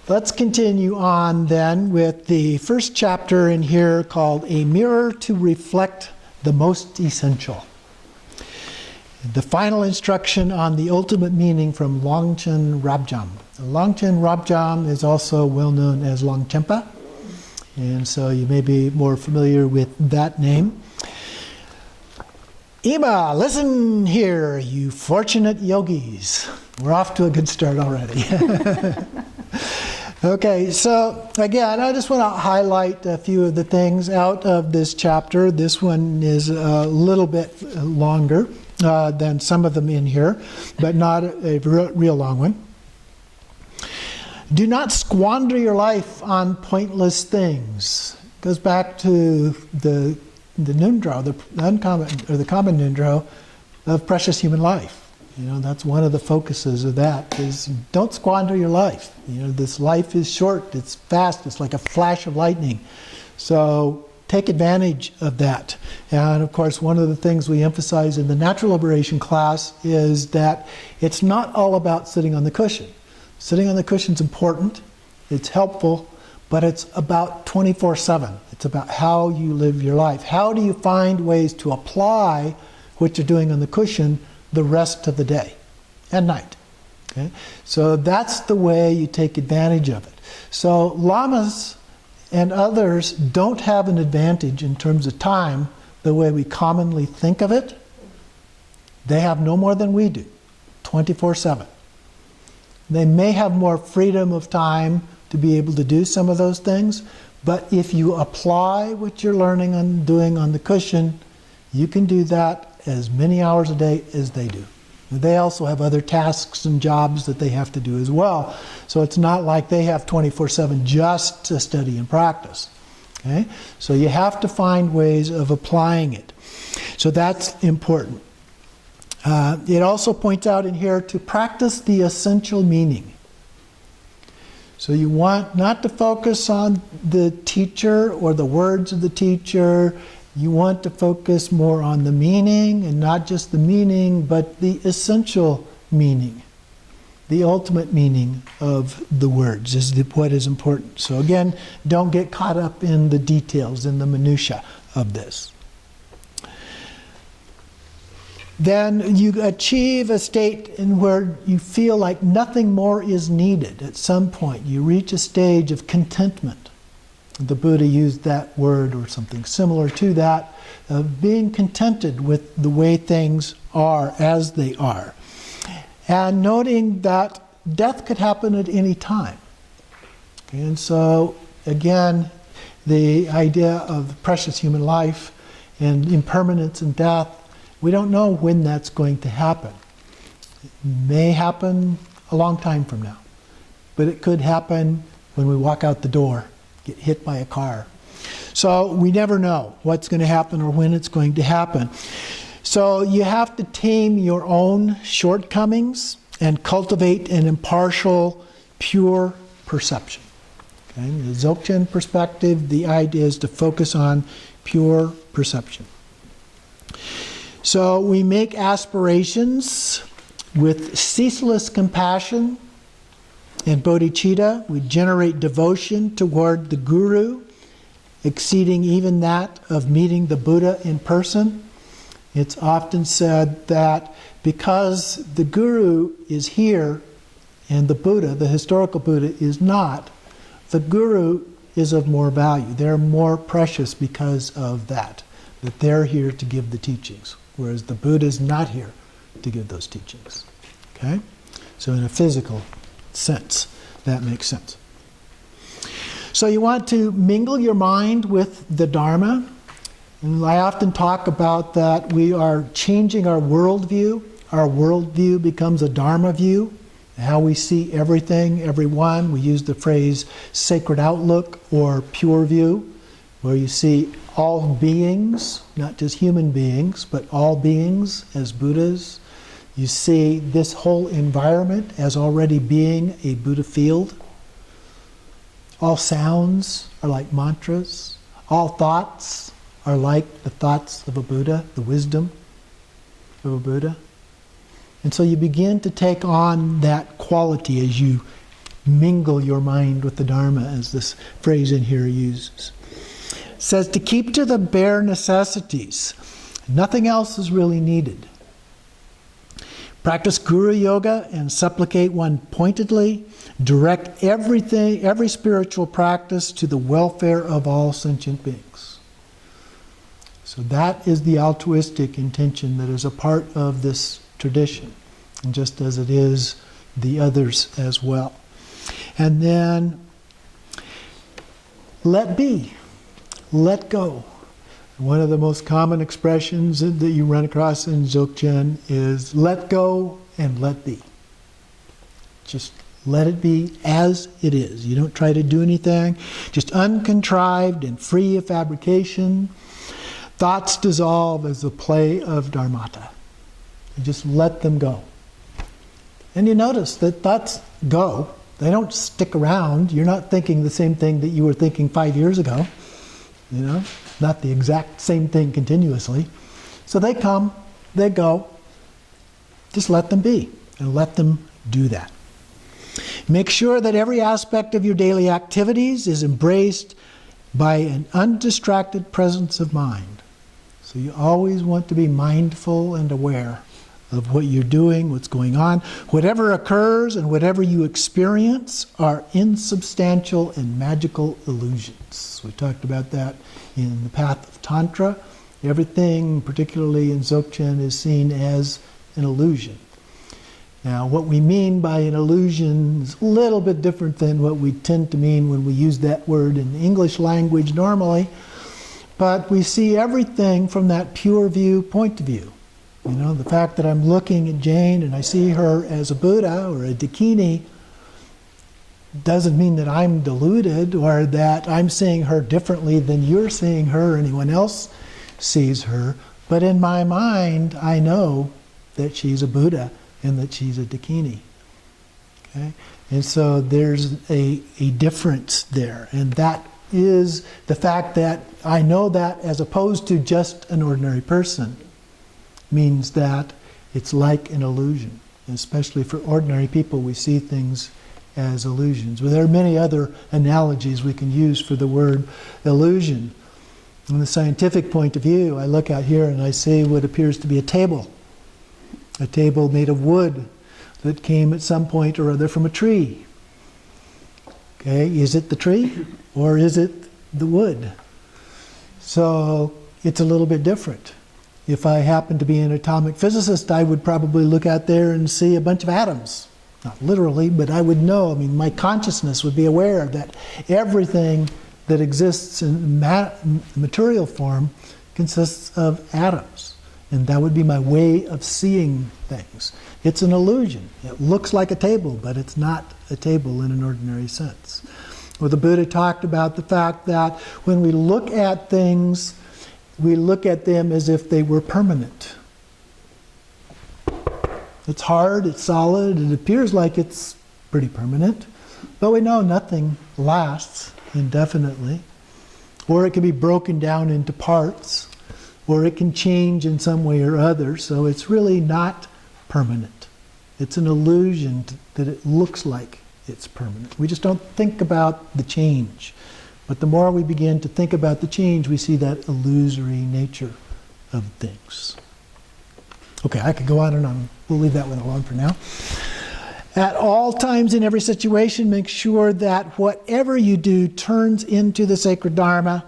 let's continue on then with the first chapter in here called A Mirror to Reflect the Most Essential. The final instruction on the ultimate meaning from Longchen Rabjam. Longchen Rabjam is also well known as Longchenpa, and so you may be more familiar with that name. Ima, listen here, you fortunate yogis. We're off to a good start already. Okay, so again, I just want to highlight a few of the things out of this chapter. This one is a little bit longer than some of them in here, but not a real long one. Do not squander your life on pointless things. It goes back to the nundro, the uncommon or the common nundro of precious human life. You know, that's one of the focuses of that is don't squander your life. You know, this life is short, it's fast, it's like a flash of lightning. So take advantage of that. And of course, one of the things we emphasize in the natural liberation class is that it's not all about sitting on the cushion. Sitting on the cushion is important, it's helpful, but it's about 24/7. It's about how you live your life. How do you find ways to apply what you're doing on the cushion the rest of the day and night? Okay? So that's the way you take advantage of it. So lamas and others don't have an advantage in terms of time the way we commonly think of it. They have no more than we do, 24/7. They may have more freedom of time to be able to do some of those things, but if you apply what you're learning and doing on the cushion, you can do that as many hours a day as they do. They also have other tasks and jobs that they have to do as well. So it's not like they have 24/7 just to study and practice. Okay? So you have to find ways of applying it. So that's important. It also points out in here to practice the essential meaning. So you want not to focus on the teacher or the words of the teacher. You want to focus more on the meaning, and not just the meaning, but the essential meaning. The ultimate meaning of the words is what is important. So again, don't get caught up in the details, in the minutiae of this. Then you achieve a state in where you feel like nothing more is needed. At some point, you reach a stage of contentment. The Buddha used that word or something similar to that, of being contented with the way things are as they are. And noting that death could happen at any time. And so, again, the idea of precious human life and impermanence and death, we don't know when that's going to happen. It may happen a long time from now, but it could happen when we walk out the door, get hit by a car. So we never know what's going to happen or when it's going to happen. So you have to tame your own shortcomings and cultivate an impartial, pure perception. Okay? In the Dzogchen perspective, the idea is to focus on pure perception. So we make aspirations with ceaseless compassion and bodhicitta. We generate devotion toward the Guru, exceeding even that of meeting the Buddha in person. It's often said that because the Guru is here and the Buddha, the historical Buddha, is not, the Guru is of more value. They're more precious because of that they're here to give the teachings, whereas the Buddha is not here to give those teachings. Okay? So in a physical sense, that makes sense. So you want to mingle your mind with the Dharma. And I often talk about that we are changing our worldview. Our worldview becomes a Dharma view. How we see everything, everyone. We use the phrase sacred outlook or pure view, where you see all beings, not just human beings, but all beings as Buddhas. You see this whole environment as already being a Buddha field. All sounds are like mantras. All thoughts are like the thoughts of a Buddha, the wisdom of a Buddha. And so you begin to take on that quality as you mingle your mind with the Dharma, as this phrase in here uses. It says to keep to the bare necessities. Nothing else is really needed. Practice Guru Yoga and supplicate one pointedly. Direct everything, every spiritual practice to the welfare of all sentient beings. So that is the altruistic intention that is a part of this tradition, and just as it is the others as well. And then let be, let go. One of the most common expressions that you run across in Dzogchen is let go and let be. Just let it be as it is. You don't try to do anything. Just uncontrived and free of fabrication. Thoughts dissolve as the play of Dharmata. You just let them go. And you notice that thoughts go. They don't stick around. You're not thinking the same thing that you were thinking 5 years ago. You know? Not the exact same thing continuously. So they come, they go. Just let them be and let them do that. Make sure that every aspect of your daily activities is embraced by an undistracted presence of mind. So you always want to be mindful and aware of what you're doing, what's going on. Whatever occurs and whatever you experience are insubstantial and magical illusions. We talked about that in the path of Tantra. Everything, particularly in Dzogchen, is seen as an illusion. Now, what we mean by an illusion is a little bit different than what we tend to mean when we use that word in the English language normally, but we see everything from that pure view point of view. You know, the fact that I'm looking at Jane and I see her as a Buddha or a Dakini doesn't mean that I'm deluded or that I'm seeing her differently than you're seeing her or anyone else sees her. But in my mind, I know that she's a Buddha and that she's a Dakini. Okay? And so there's a difference there. And that is the fact that I know that as opposed to just an ordinary person means that it's like an illusion. And especially for ordinary people, we see things as illusions. Well, there are many other analogies we can use for the word illusion. From the scientific point of view, I look out here and I see what appears to be a table made of wood that came at some point or other from a tree. Okay, is it the tree or is it the wood? So it's a little bit different. If I happen to be an atomic physicist, I would probably look out there and see a bunch of atoms. Not literally, but I would know, I mean, my consciousness would be aware that everything that exists in material form consists of atoms. And that would be my way of seeing things. It's an illusion. It looks like a table, but it's not a table in an ordinary sense. Well, the Buddha talked about the fact that when we look at things, we look at them as if they were permanent. It's hard, it's solid, it appears like it's pretty permanent, but we know nothing lasts indefinitely. Or it can be broken down into parts, or it can change in some way or other, so it's really not permanent. It's an illusion that it looks like it's permanent. We just don't think about the change. But the more we begin to think about the change, we see that illusory nature of things. Okay, I could go on and on. We'll leave that one alone for now. At all times in every situation, make sure that whatever you do turns into the sacred Dharma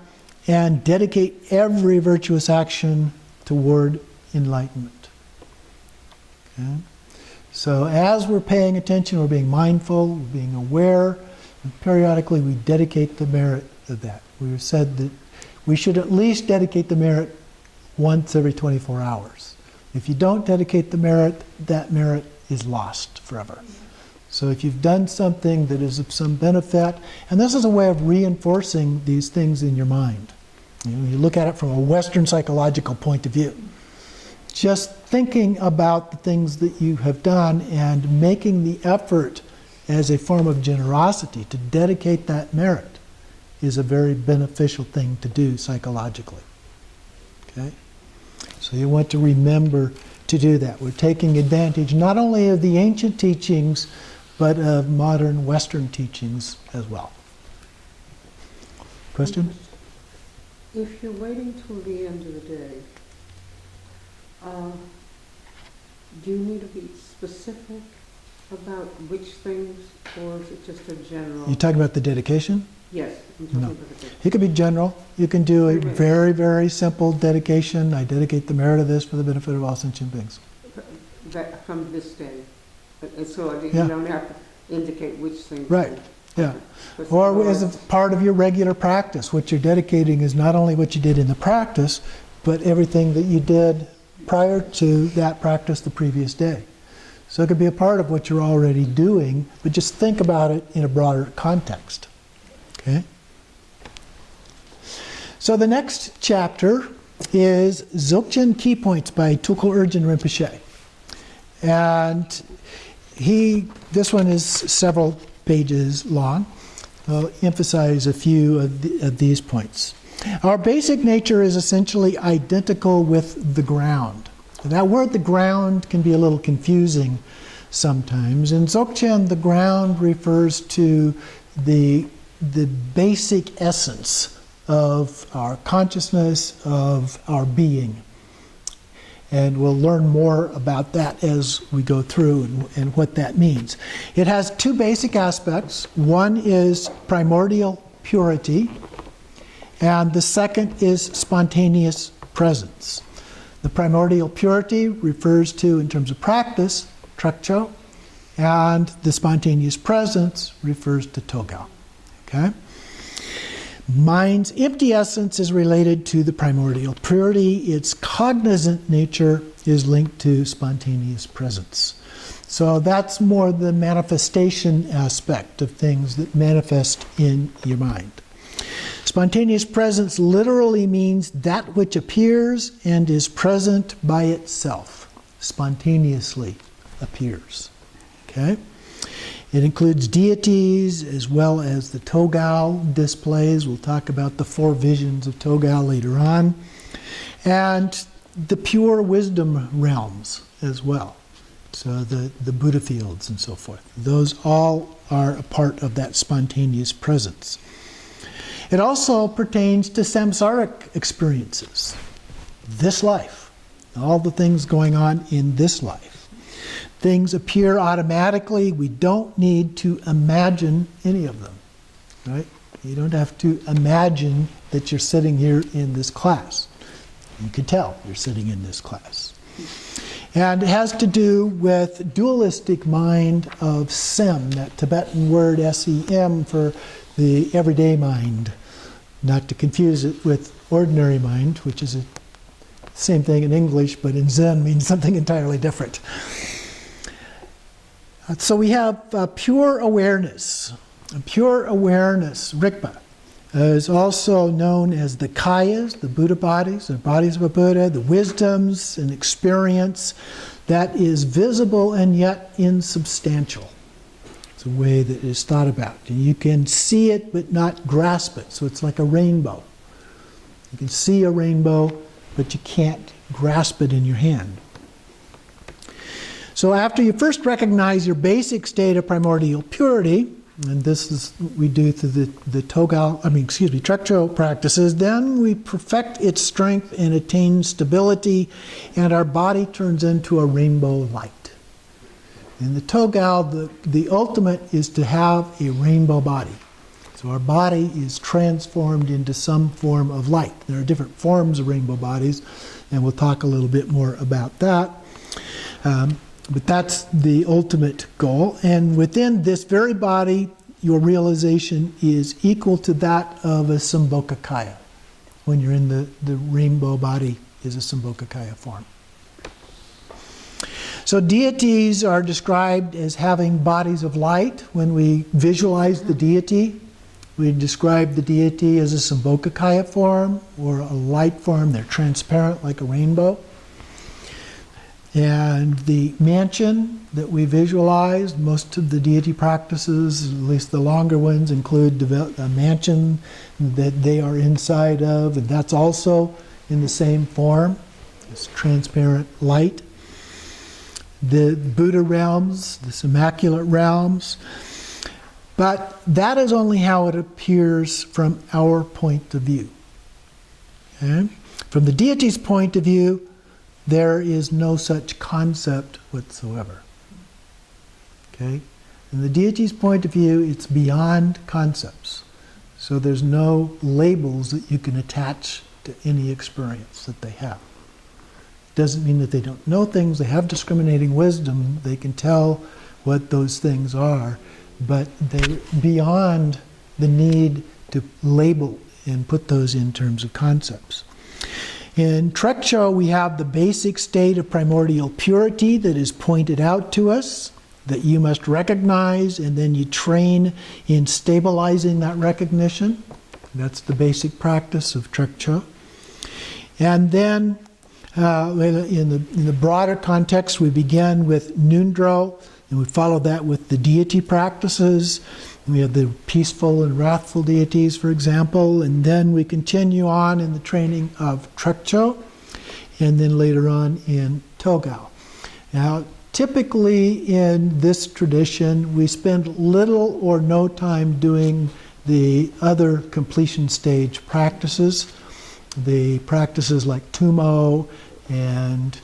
and dedicate every virtuous action toward enlightenment. Okay? So as we're paying attention, we're being mindful, we're being aware, and periodically we dedicate the merit of that. We said that we should at least dedicate the merit once every 24 hours. If you don't dedicate the merit, that merit is lost forever. So if you've done something that is of some benefit, and this is a way of reinforcing these things in your mind. You look at it from a Western psychological point of view. Just thinking about the things that you have done and making the effort as a form of generosity to dedicate that merit is a very beneficial thing to do psychologically. Okay? So you want to remember to do that. We're taking advantage not only of the ancient teachings, but of modern Western teachings as well. Question? If you're waiting till the end of the day, do you need to be specific about which things, or is it just a general? You talking about the dedication? Yes, I'm talking No. about the dedication. It could be general. You can do a very, very simple dedication. I dedicate the merit of this for the benefit of all sentient beings. That from this day. So you Yeah. don't have to indicate which things. Right. Yeah. But Or so- as a part of your regular practice. What you're dedicating is not only what you did in the practice, but everything that you did prior to that practice the previous day. So it could be a part of what you're already doing, but just think about it in a broader context. Okay? So the next chapter is Dzogchen Key Points by Tulku Urgyen Rinpoche. And this one is several pages long. I'll emphasize a few of these points. Our basic nature is essentially identical with the ground. That word, the ground, can be a little confusing sometimes. In Dzogchen, the ground refers to the basic essence of our consciousness, of our being. And we'll learn more about that as we go through and what that means. It has two basic aspects. One is primordial purity, and the second is spontaneous presence. The primordial purity refers to, in terms of practice, Trekcho, and the spontaneous presence refers to Togal. Okay? Mind's empty essence is related to the primordial purity. Its cognizant nature is linked to spontaneous presence. So that's more the manifestation aspect of things that manifest in your mind. Spontaneous presence literally means that which appears and is present by itself. Spontaneously appears. Okay? It includes deities as well as the Togal displays. We'll talk about the 4 visions of Togal later on. And the pure wisdom realms as well. So the Buddha fields and so forth. Those all are a part of that spontaneous presence. It also pertains to samsaric experiences. This life. All the things going on in this life. Things appear automatically. We don't need to imagine any of them, right? You don't have to imagine that you're sitting here in this class. You can tell you're sitting in this class. And it has to do with dualistic mind of sem, that Tibetan word SEM for the everyday mind. Not to confuse it with ordinary mind, which is the same thing in English, but in Zen means something entirely different. So we have pure awareness. Pure awareness, Rigpa, is also known as the kayas, the Buddha bodies, the bodies of a Buddha, the wisdoms and experience that is visible and yet insubstantial. It's a way that it is thought about. And you can see it but not grasp it. So it's like a rainbow. You can see a rainbow, but you can't grasp it in your hand. So after you first recognize your basic state of primordial purity, and this is what we do through the Trekcho practices, then we perfect its strength and attain stability, and our body turns into a rainbow of light. In the Togal, the ultimate is to have a rainbow body. So our body is transformed into some form of light. There are different forms of rainbow bodies, and we'll talk a little bit more about that. But that's the ultimate goal. And within this very body, your realization is equal to that of a Sambhogakaya. When you're in the rainbow body is a Sambhogakaya form. So deities are described as having bodies of light. When we visualize the deity, we describe the deity as a Sambhogakaya form or a light form. They're transparent like a rainbow. And the mansion that we visualize, most of the deity practices, at least the longer ones, include a mansion that they are inside of, and that's also in the same form, it's transparent light. the Buddha realms, this immaculate realms. But that is only how it appears from our point of view. Okay? From the deity's point of view, there is no such concept whatsoever. Okay? From the deity's point of view, it's beyond concepts. So there's no labels that you can attach to any experience that they have. Doesn't mean that they don't know things. They have discriminating wisdom. They can tell what those things are, but they're beyond the need to label and put those in terms of concepts. In Trekcho, we have the basic state of primordial purity that is pointed out to us, that you must recognize, and then you train in stabilizing that recognition. That's the basic practice of Trekcho. And then in the broader context, we begin with Nundro, and we follow that with the deity practices. We have the peaceful and wrathful deities, for example, and then we continue on in the training of Trekcho, and then later on in Togal. Now, typically in this tradition, we spend little or no time doing the other completion stage practices, the practices like Tumo and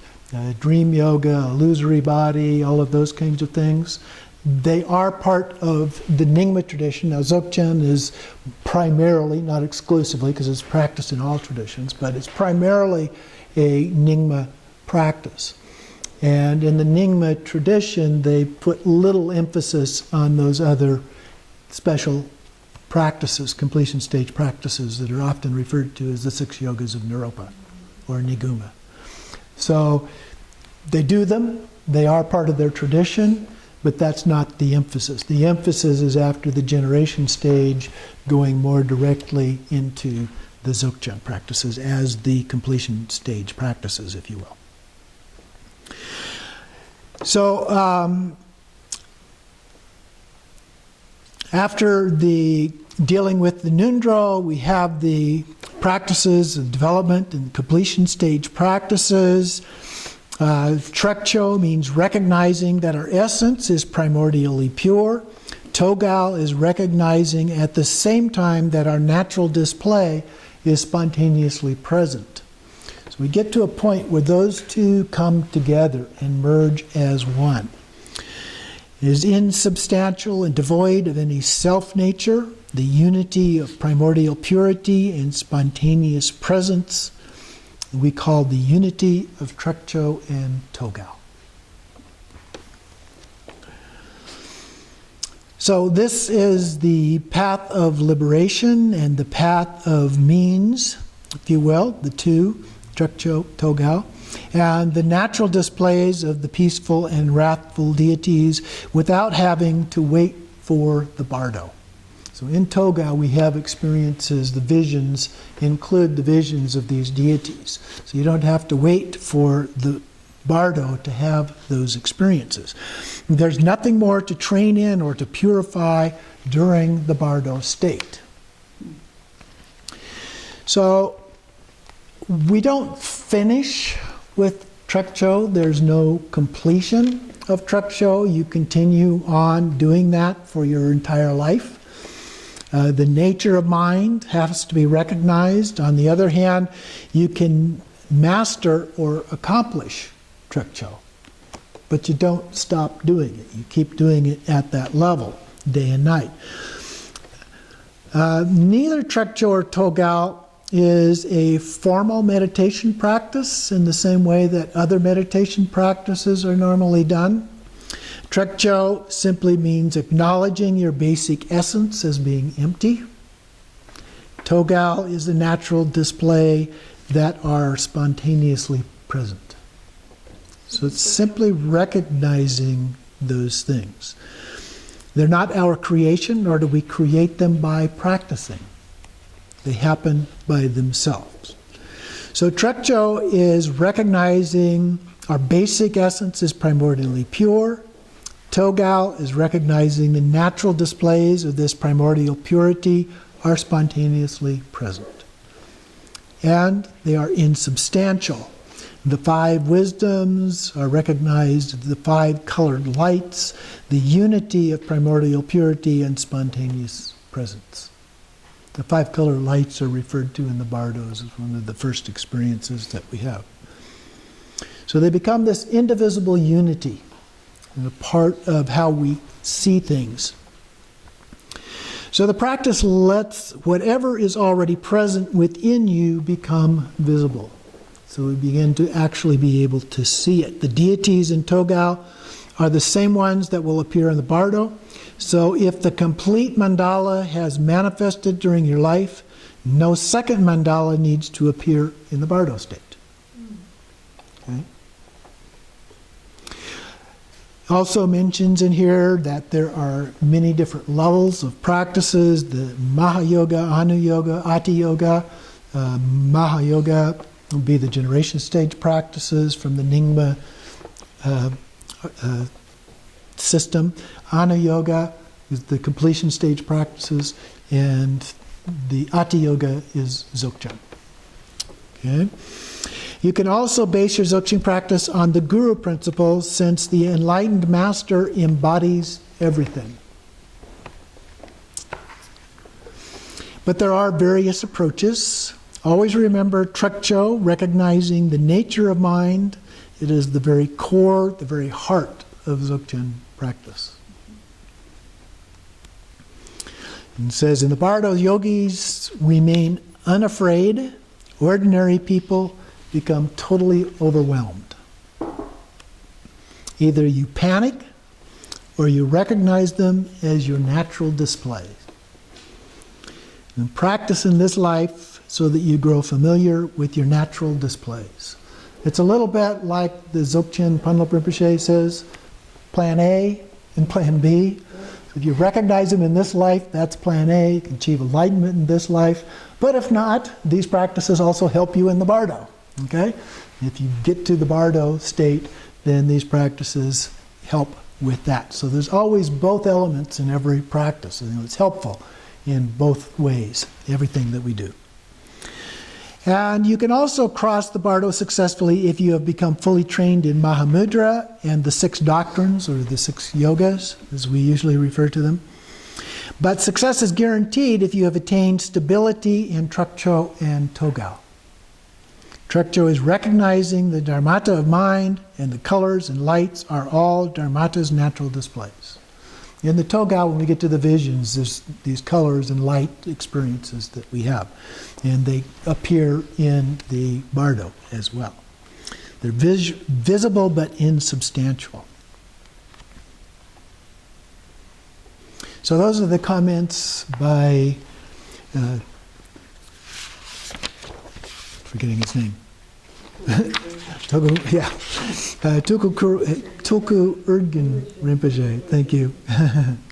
dream yoga, illusory body, all of those kinds of things. They are part of the Nyingma tradition. Now, Dzogchen is primarily, not exclusively, because it's practiced in all traditions, but it's primarily a Nyingma practice. And in the Nyingma tradition, they put little emphasis on those other special practices, completion stage practices that are often referred to as the 6 yogas of Naropa or Niguma. So they do them, they are part of their tradition, but that's not the emphasis. The emphasis is after the generation stage, going more directly into the Dzogchen practices as the completion stage practices, if you will. So after the dealing with the Nundro, we have the practices of development and completion stage practices. Trekcho means recognizing that our essence is primordially pure. Togal is recognizing at the same time that our natural display is spontaneously present. So we get to a point where those two come together and merge as one. It is insubstantial and devoid of any self-nature, the unity of primordial purity and spontaneous presence. We call the unity of Trekcho and Togal. So this is the path of liberation and the path of means, if you will, the two, Trekcho, Togal, and the natural displays of the peaceful and wrathful deities without having to wait for the bardo. So in Togal we have experiences, the visions include the visions of these deities. So you don't have to wait for the bardo to have those experiences. There's nothing more to train in or to purify during the bardo state. So we don't finish with Trekcho. There's no completion of Trekcho. You continue on doing that for your entire life. The nature of mind has to be recognized. On the other hand, you can master or accomplish Trekcho, but you don't stop doing it. You keep doing it at that level, day and night. Neither Trekcho or Togal is a formal meditation practice in the same way that other meditation practices are normally done. Trekcho simply means acknowledging your basic essence as being empty. Togal is the natural display that are spontaneously present. So it's simply recognizing those things. They're not our creation, nor do we create them by practicing. They happen by themselves. So Trekcho is recognizing our basic essence is primordially pure. Togal is recognizing the natural displays of this primordial purity are spontaneously present. And they are insubstantial. The 5 wisdoms are recognized as the 5 colored lights, the unity of primordial purity and spontaneous presence. The 5 colored lights are referred to in the Bardos as one of the first experiences that we have. So they become this indivisible unity, and a part of how we see things. So the practice lets whatever is already present within you become visible. So we begin to actually be able to see it. The deities in Togal are the same ones that will appear in the Bardo. So if the complete mandala has manifested during your life, no second mandala needs to appear in the Bardo state. Okay? Also mentions in here that there are many different levels of practices, the Mahayoga, Anu Yoga, Ati Yoga. Mahayoga will be the generation stage practices from the Nyingma system. Anu Yoga is the completion stage practices, and the Ati Yoga is Dzogchen. Okay? You can also base your Dzogchen practice on the Guru principles, since the enlightened master embodies everything. But there are various approaches. Always remember Trekcho, recognizing the nature of mind. It is the very core, the very heart of Dzogchen practice. And it says in the Bardo, yogis remain unafraid. Ordinary people become totally overwhelmed. Either you panic or you recognize them as your natural displays. And practice in this life so that you grow familiar with your natural displays. It's a little bit like the Dzogchen Panlop Rinpoche says, plan A and plan B. If you recognize them in this life, that's plan A. You can achieve enlightenment in this life. But if not, these practices also help you in the Bardo. Okay? If you get to the Bardo state, then these practices help with that. So there's always both elements in every practice. And it's helpful in both ways, everything that we do. And you can also cross the Bardo successfully if you have become fully trained in Mahamudra and the 6 doctrines, or the 6 yogas, as we usually refer to them. But success is guaranteed if you have attained stability in Trekcho and Togal. Trekcho is recognizing the dharmata of mind, and the colors and lights are all dharmata's natural displays. In the Togal, when we get to the visions, there's these colors and light experiences that we have. And they appear in the Bardo as well. They're visible but insubstantial. So those are the comments by, forgetting his name. Tulku Urgyen Rinpoche. Thank you.